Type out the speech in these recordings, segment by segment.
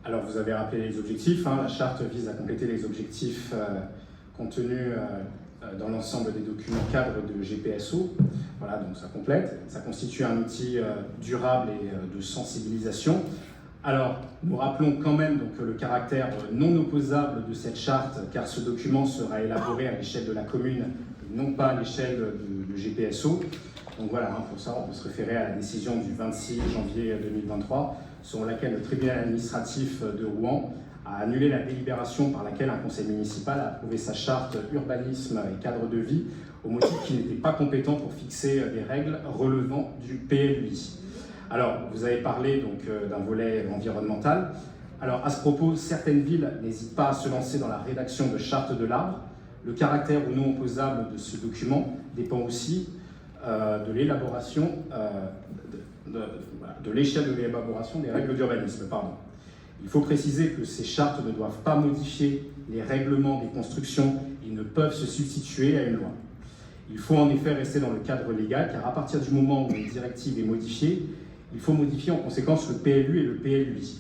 Alors, vous avez rappelé les objectifs. La charte vise à compléter les objectifs contenus dans l'ensemble des documents cadres de GPSO. Voilà, donc ça complète. Ça constitue un outil durable et de sensibilisation. Alors, nous rappelons quand même donc, le caractère non opposable de cette charte, car ce document sera élaboré à l'échelle de la commune et non pas à l'échelle de GPSO. Donc voilà, pour ça, on peut se référer à la décision du 26 janvier 2023, selon laquelle le tribunal administratif de Rouen a annulé la délibération par laquelle un conseil municipal a approuvé sa charte urbanisme et cadre de vie au motif qu'il n'était pas compétent pour fixer des règles relevant du PLUI. Alors, vous avez parlé donc d'un volet environnemental. Alors, à ce propos, certaines villes n'hésitent pas à se lancer dans la rédaction de chartes de l'arbre. Le caractère ou non opposable de ce document dépend aussi de l'élaboration, de l'échelle de l'élaboration des règles d'urbanisme. Il faut préciser que ces chartes ne doivent pas modifier les règlements des constructions et ne peuvent se substituer à une loi. Il faut en effet rester dans le cadre légal, car à partir du moment où une directive est modifiée, il faut modifier en conséquence le PLU et le PLUI.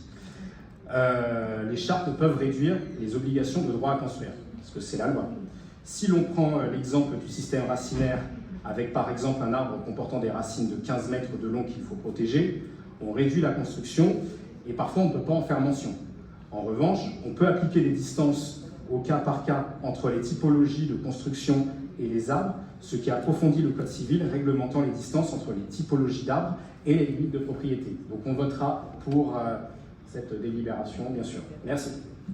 Les chartes peuvent réduire les obligations de droit à construire, parce que c'est la loi. Si l'on prend l'exemple du système racinaire, avec par exemple un arbre comportant des racines de 15 mètres de long qu'il faut protéger, on réduit la construction et parfois on ne peut pas en faire mention. En revanche, on peut appliquer des distances au cas par cas entre les typologies de construction et les arbres, ce qui approfondit le code civil réglementant les distances entre les typologies d'arbres et les limites de propriété. Donc on votera pour cette délibération, bien sûr. Merci.